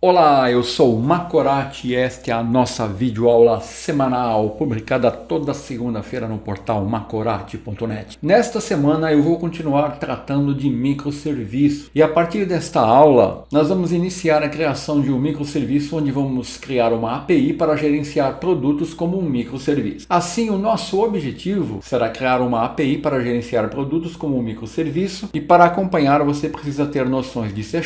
Olá, eu sou o Macorati e esta é a nossa videoaula semanal, publicada toda segunda-feira no portal macorati.net. Nesta semana eu vou continuar tratando de microserviço e a partir desta aula nós vamos iniciar a criação de um microserviço onde vamos criar uma API para gerenciar produtos como um microserviço. Assim, o nosso objetivo será criar uma API para gerenciar produtos como um microserviço e para acompanhar você precisa ter noções de C#,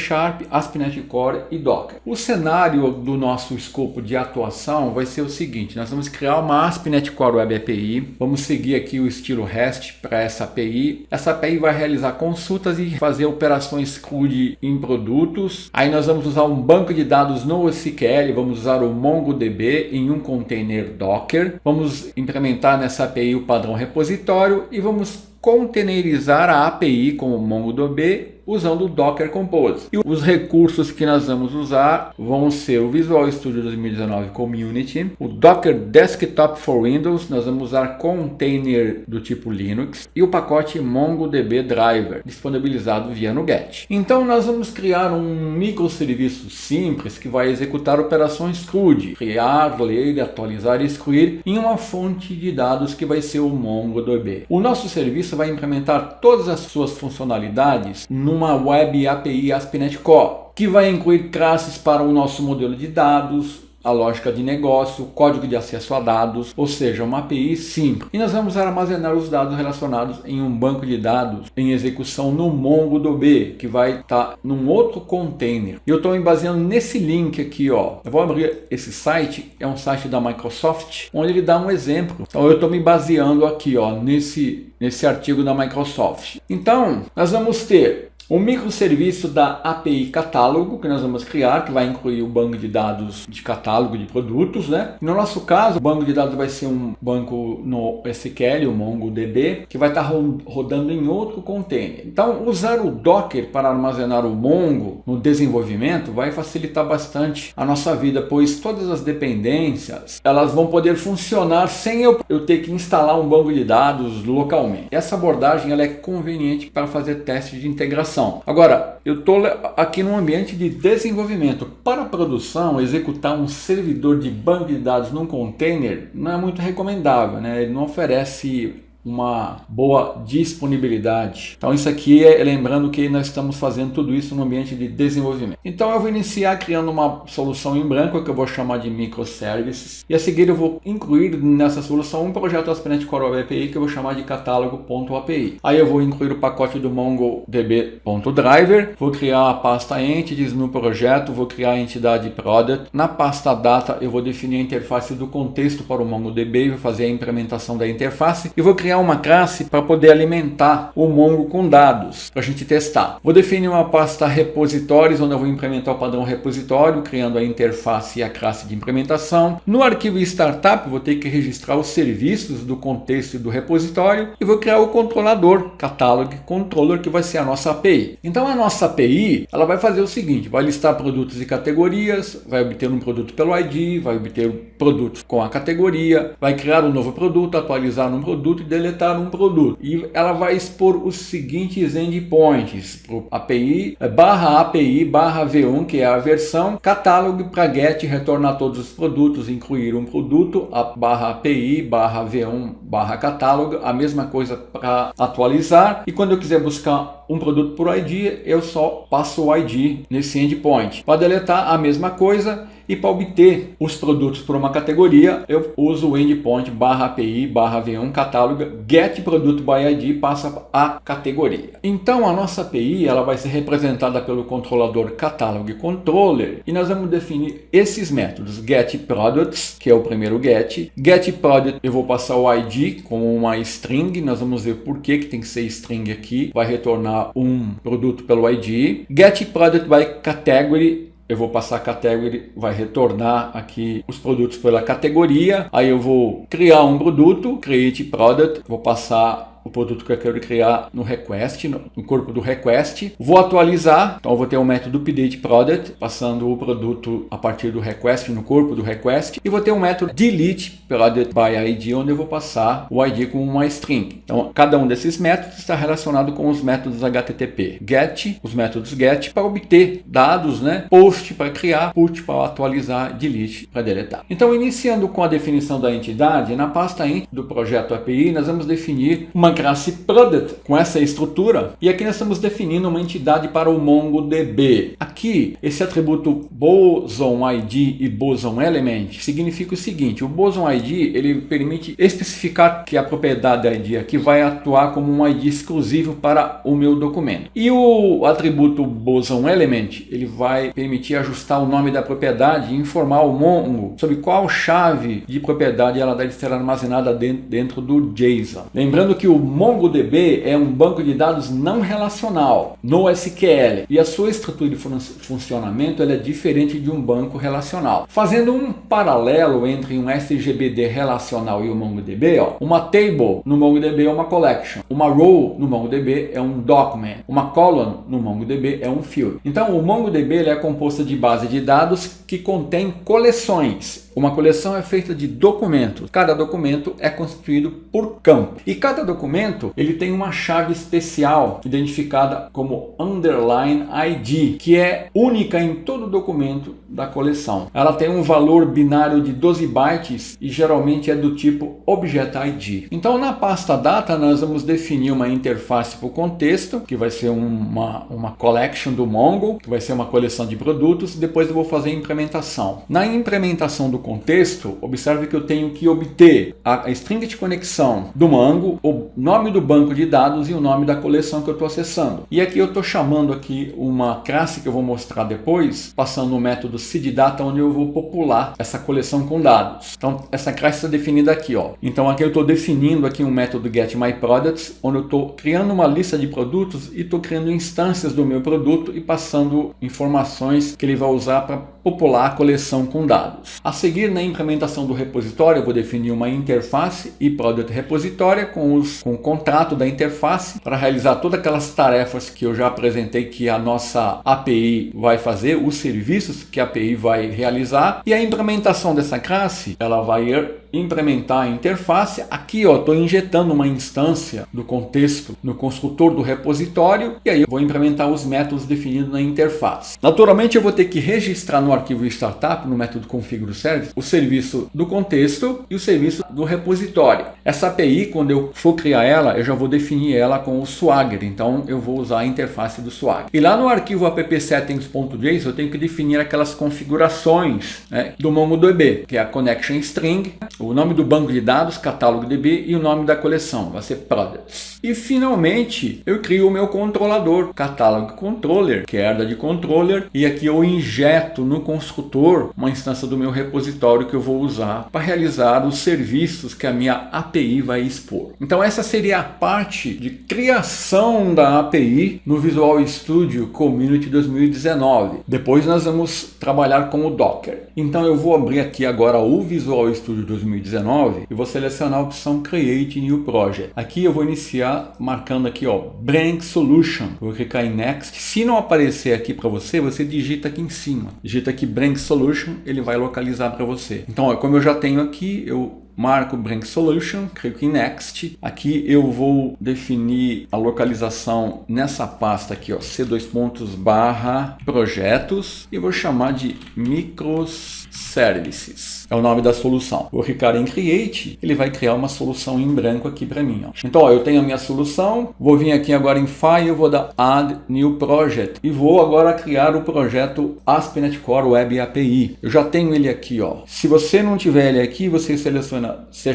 ASP.NET Core e Docker. O cenário do nosso escopo de atuação vai ser o seguinte: nós vamos criar uma ASP.NET Core Web API, vamos seguir aqui o estilo REST para essa API. Essa API vai realizar consultas e fazer operações CRUD em produtos. Aí nós vamos usar um banco de dados NoSQL, vamos usar o MongoDB em um container Docker. Vamos implementar nessa API o padrão repositório e vamos containerizar a API com o MongoDB usando o Docker Compose. E os recursos que nós vamos usar vão ser o Visual Studio 2019 Community, o Docker Desktop for Windows, nós vamos usar container do tipo Linux e o pacote MongoDB Driver, disponibilizado via NuGet. Então nós vamos criar um microserviço simples que vai executar operações CRUD, criar, ler, atualizar e excluir em uma fonte de dados que vai ser o MongoDB. O nosso serviço vai implementar todas as suas funcionalidades numa Web API ASP.NET Core, que vai incluir classes para o nosso modelo de dados, a lógica de negócio, código de acesso a dados, ou seja, uma API simples. E nós vamos armazenar os dados relacionados em um banco de dados em execução no MongoDB, que vai estar num outro container. E eu estou me baseando nesse link aqui, ó. Eu vou abrir esse site, é um site da Microsoft, onde ele dá um exemplo. Então eu estou me baseando aqui, ó, nesse artigo da Microsoft. Então, nós vamos ter um microserviço da API Catálogo que nós vamos criar, que vai incluir o banco de dados de catálogo de produtos, né? No nosso caso, o banco de dados vai ser um banco no SQL, o MongoDB, que vai estar rodando em outro container. Então, usar o Docker para armazenar o Mongo no desenvolvimento vai facilitar bastante a nossa vida, pois todas as dependências elas vão poder funcionar sem eu ter que instalar um banco de dados localmente. Essa abordagem ela é conveniente para fazer testes de integração. Agora, eu estou aqui num ambiente de desenvolvimento. Para a produção, executar um servidor de banco de dados num container não é muito recomendável, né? Ele não oferece uma boa disponibilidade. Então isso aqui é lembrando que nós estamos fazendo tudo isso no ambiente de desenvolvimento. Então eu vou iniciar criando uma solução em branco que eu vou chamar de microservices e a seguir eu vou incluir nessa solução um projeto ASP.NET Core Web API que eu vou chamar de catálogo.api. Aí eu vou incluir o pacote do MongoDB.driver, vou criar a pasta entities no projeto, vou criar a entidade product. Na pasta data eu vou definir a interface do contexto para o MongoDB, vou fazer a implementação da interface e vou criar uma classe para poder alimentar o Mongo com dados para a gente testar. Vou definir uma pasta repositórios onde eu vou implementar o padrão repositório, criando a interface e a classe de implementação. No arquivo startup vou ter que registrar os serviços do contexto e do repositório e vou criar o controlador, Catalog Controller, que vai ser a nossa API. Então a nossa API ela vai fazer o seguinte: vai listar produtos e categorias, vai obter um produto pelo ID, vai obter produtos com a categoria, vai criar um novo produto, atualizar um produto e deletar um produto. E ela vai expor os seguintes endpoints para API barra v1, que é a versão, catálogo para get, retornar todos os produtos, incluir um produto, a barra API barra v1 barra catálogo, a mesma coisa para atualizar. E quando eu quiser buscar um produto por ID, eu só passo o ID nesse endpoint. Para deletar, a mesma coisa. E para obter os produtos por uma categoria, eu uso o endpoint barra API barra v1 catálogo get produto by ID passa a categoria. Então a nossa API ela vai ser representada pelo controlador Catalog Controller e nós vamos definir esses métodos: get products, que é o primeiro get product, eu vou passar o ID como uma string, nós vamos ver por que tem que ser string aqui, vai retornar um produto pelo ID. Get product by category, eu vou passar a category, vai retornar aqui os produtos pela categoria. Aí eu vou criar um produto, create product, vou passar o produto que eu quero criar no request, no corpo do request. Vou atualizar, então eu vou ter o método update product, passando o produto a partir do request, no corpo do request, e vou ter um método delete product by ID, onde eu vou passar o ID com uma string. Então, cada um desses métodos está relacionado com os métodos HTTP. Get, os métodos get para obter dados, né? Post para criar, put para atualizar, delete para deletar. Então, iniciando com a definição da entidade, na pasta int do projeto API, nós vamos definir uma classe product com essa estrutura, e aqui nós estamos definindo uma entidade para o MongoDB. Aqui, esse atributo boson ID e boson element significa o seguinte: o boson ID ele permite especificar que a propriedade ID aqui vai atuar como um ID exclusivo para o meu documento. E o atributo boson element ele vai permitir ajustar o nome da propriedade e informar o Mongo sobre qual chave de propriedade ela deve ser armazenada dentro do JSON. Lembrando que o MongoDB é um banco de dados não relacional no SQL e a sua estrutura de funcionamento ela é diferente de um banco relacional. Fazendo um paralelo entre um SGBD relacional e o MongoDB, uma table no MongoDB é uma collection, uma row no MongoDB é um document, uma column no MongoDB é um field. Então o MongoDB ele é composto de base de dados que contém coleções. Uma coleção é feita de documentos. Cada documento é constituído por campo. E cada documento ele tem uma chave especial identificada como underline ID, que é única em todo documento da coleção. Ela tem um valor binário de 12 bytes e geralmente é do tipo Object ID. Então na pasta data nós vamos definir uma interface para o contexto, que vai ser uma collection do Mongo, que vai ser uma coleção de produtos. Depois eu vou fazer a implementação. Na implementação do contexto, observe que eu tenho que obter a string de conexão do Mongo, o nome do banco de dados e o nome da coleção que eu estou acessando. E aqui eu estou chamando aqui uma classe que eu vou mostrar depois, passando o método seedData, onde eu vou popular essa coleção com dados. Então essa classe está definida aqui, Então aqui eu estou definindo aqui um método getMyProducts, onde eu estou criando uma lista de produtos e estou criando instâncias do meu produto e passando informações que ele vai usar para popular a coleção com dados. A seguir, na implementação do repositório, eu vou definir uma interface e product repositória com o contrato da interface para realizar todas aquelas tarefas que eu já apresentei que a nossa API vai fazer, os serviços que a API vai realizar, e a implementação dessa classe, ela vai implementar a interface. Aqui estou injetando uma instância do contexto no construtor do repositório e aí eu vou implementar os métodos definidos na interface. Naturalmente eu vou ter que registrar no arquivo startup, no método configureService, o serviço do contexto e o serviço do repositório. Essa API, quando eu for criar ela, eu já vou definir ela com o Swagger, então eu vou usar a interface do Swagger. E lá no arquivo appsettings.json eu tenho que definir aquelas configurações, do MongoDB, que é a connection string, o nome do banco de dados, catálogo DB, e o nome da coleção, vai ser products. E finalmente eu crio o meu controlador, catálogo controller, que herda de controller, e aqui eu injeto no construtor uma instância do meu repositório que eu vou usar para realizar os serviços que a minha API vai expor. Então essa seria a parte de criação da API no Visual Studio Community 2019. Depois nós vamos trabalhar com o Docker. Então eu vou abrir aqui agora o Visual Studio 2019 e vou selecionar a opção Create New Project. Aqui eu vou iniciar marcando aqui, Blank Solution. Vou clicar em Next. Se não aparecer aqui para você, você digita aqui em cima. Digita aqui Blank Solution, ele vai localizar para você. Então, como eu já tenho aqui, eu marco Blank Solution, clico em Next. Aqui eu vou definir a localização nessa pasta aqui, c:/projetos, e vou chamar de microservices. É o nome da solução. Vou clicar em Create, ele vai criar uma solução em branco aqui para mim. Então, eu tenho a minha solução, vou vir aqui agora em File, vou dar Add New Project e vou agora criar o projeto ASP.NET Core Web API. Eu já tenho ele aqui, Se você não tiver ele aqui, você seleciona C#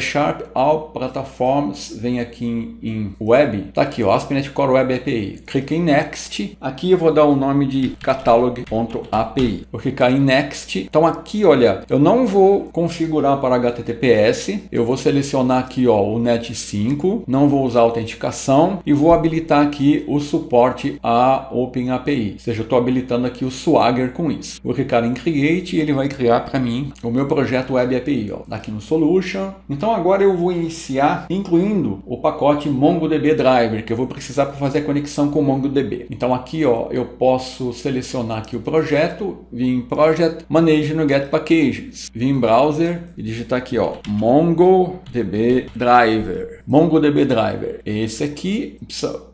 All Platforms, vem aqui em Web, tá aqui, ASP.NET Core Web API. Clique em Next, aqui eu vou dar o nome de catalog.api. Vou clicar em Next. Então aqui, olha, eu não vou vou configurar para HTTPS, eu vou selecionar aqui ó, o NET 5, não vou usar autenticação e vou habilitar aqui o suporte a OpenAPI, ou seja, eu estou habilitando aqui o Swagger com isso. Vou clicar em Create e ele vai criar para mim o meu projeto Web API, ó, aqui no Solution. Então agora eu vou iniciar incluindo o pacote MongoDB Driver, que eu vou precisar para fazer a conexão com o MongoDB. Então aqui ó, eu posso selecionar aqui o projeto, vir em Project, Manage no Get Packages, vir em Browser e digitar aqui ó, MongoDB Driver. MongoDB Driver. Esse aqui,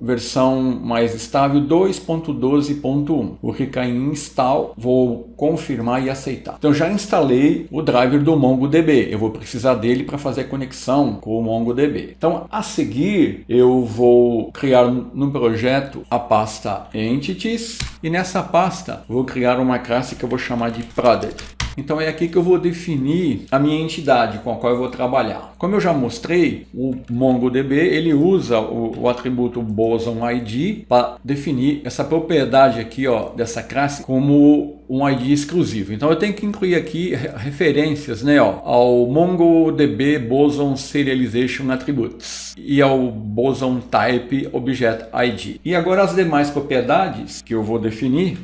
versão mais estável 2.12.1. Vou clicar em Install, vou confirmar e aceitar. Então já instalei o driver do MongoDB. Eu vou precisar dele para fazer a conexão com o MongoDB. Então a seguir eu vou criar no projeto a pasta Entities e nessa pasta vou criar uma classe que eu vou chamar de Product. Então é aqui que eu vou definir a minha entidade com a qual eu vou trabalhar. Como eu já mostrei, o MongoDB ele usa o atributo Boson ID para definir essa propriedade aqui ó, dessa classe como um ID exclusivo. Então eu tenho que incluir aqui referências, né, ó, ao MongoDB Boson Serialization Attributes e ao Boson Type Object ID. E agora as demais propriedades que eu vou definir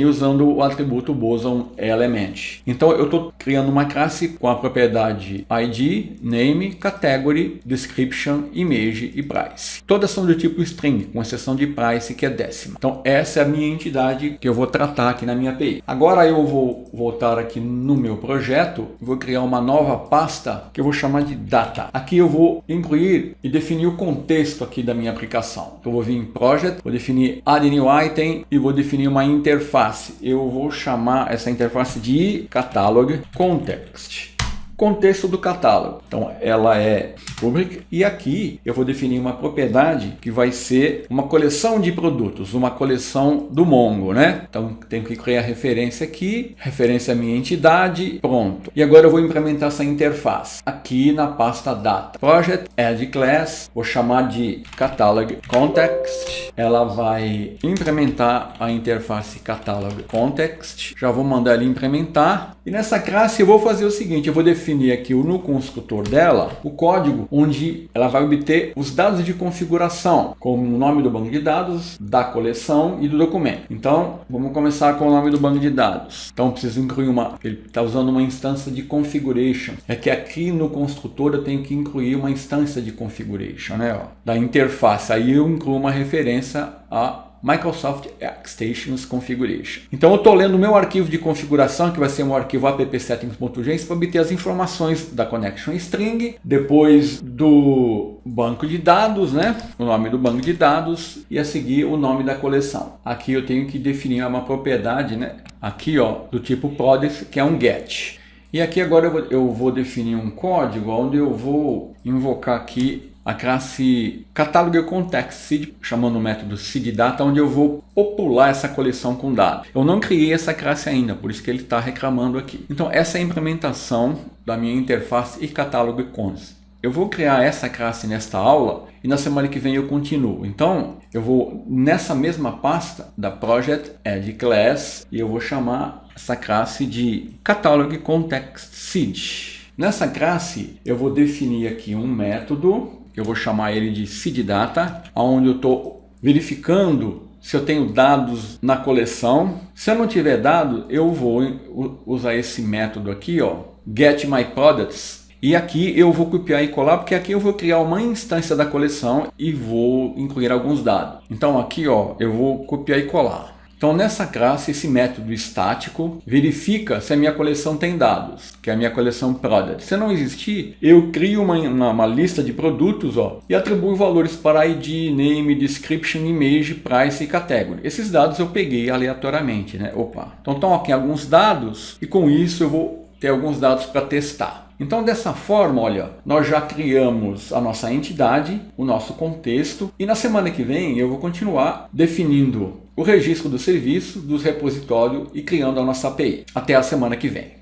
usando o atributo Boson Element. Então eu estou criando uma classe com a propriedade ID, Name, Category, Description, Image e Price. Todas são do tipo string, com exceção de Price, que é décima. Então essa é a minha entidade que eu vou tratar aqui na minha API. Agora eu vou voltar aqui no meu projeto, vou criar uma nova pasta que eu vou chamar de Data. Aqui eu vou incluir e definir o contexto aqui da minha aplicação. Então eu vou vir em Project, vou definir Add New Item e vou definir uma interface. Eu vou chamar essa interface de Catalog Context. Contexto do catálogo. Então ela é pública e aqui eu vou definir uma propriedade que vai ser uma coleção de produtos, uma coleção do Mongo, né? Então tenho que criar referência aqui, referência à minha entidade, pronto. E agora eu vou implementar essa interface aqui na pasta Data. Project Add Class, vou chamar de Catalog Context. Ela vai implementar a interface Catalog Context. Já vou mandar ele implementar. E nessa classe eu vou fazer o seguinte, eu vou definir aqui no construtor dela o código onde ela vai obter os dados de configuração, como o nome do banco de dados, da coleção e do documento. Então, vamos começar com o nome do banco de dados. Então, preciso incluir ele está usando uma instância de configuration. É que aqui no construtor eu tenho que incluir uma instância de configuration, né? Ó, da interface. Aí eu incluo uma referência a Microsoft Extensions Configuration. Então eu estou lendo o meu arquivo de configuração, que vai ser um arquivo appsettings.js, para obter as informações da connection string, depois do banco de dados, né? O nome do banco de dados e a seguir o nome da coleção. Aqui eu tenho que definir uma propriedade, né? Aqui ó, do tipo product, que é um get. E aqui agora eu vou definir um código onde eu vou invocar aqui a classe Catalog Context Seed, chamando o método seedData, onde eu vou popular essa coleção com dados. Eu não criei essa classe ainda, por isso que ele está reclamando aqui. Então essa é a implementação da minha interface e Catalog Context. Eu vou criar essa classe nesta aula e na semana que vem eu continuo. Então eu vou nessa mesma pasta da Project Add Class e eu vou chamar essa classe de Catalog Context Seed. Nessa classe eu vou definir aqui um método, eu vou chamar ele de seedData, onde eu estou verificando se eu tenho dados na coleção. Se eu não tiver dados, eu vou usar esse método aqui, ó, getMyProducts. E aqui eu vou copiar e colar, porque aqui eu vou criar uma instância da coleção e vou incluir alguns dados. Então aqui ó, eu vou copiar e colar. Então nessa classe, esse método estático verifica se a minha coleção tem dados, que é a minha coleção Product. Se não existir, eu crio uma lista de produtos ó, e atribuo valores para ID, Name, Description, Image, Price e Category. Esses dados eu peguei aleatoriamente, né? Opa. Então estão aqui alguns dados e com isso eu vou ter alguns dados para testar. Então dessa forma, olha, nós já criamos a nossa entidade, o nosso contexto e na semana que vem eu vou continuar definindo o registro do serviço, dos repositórios e criando a nossa API. Até a semana que vem.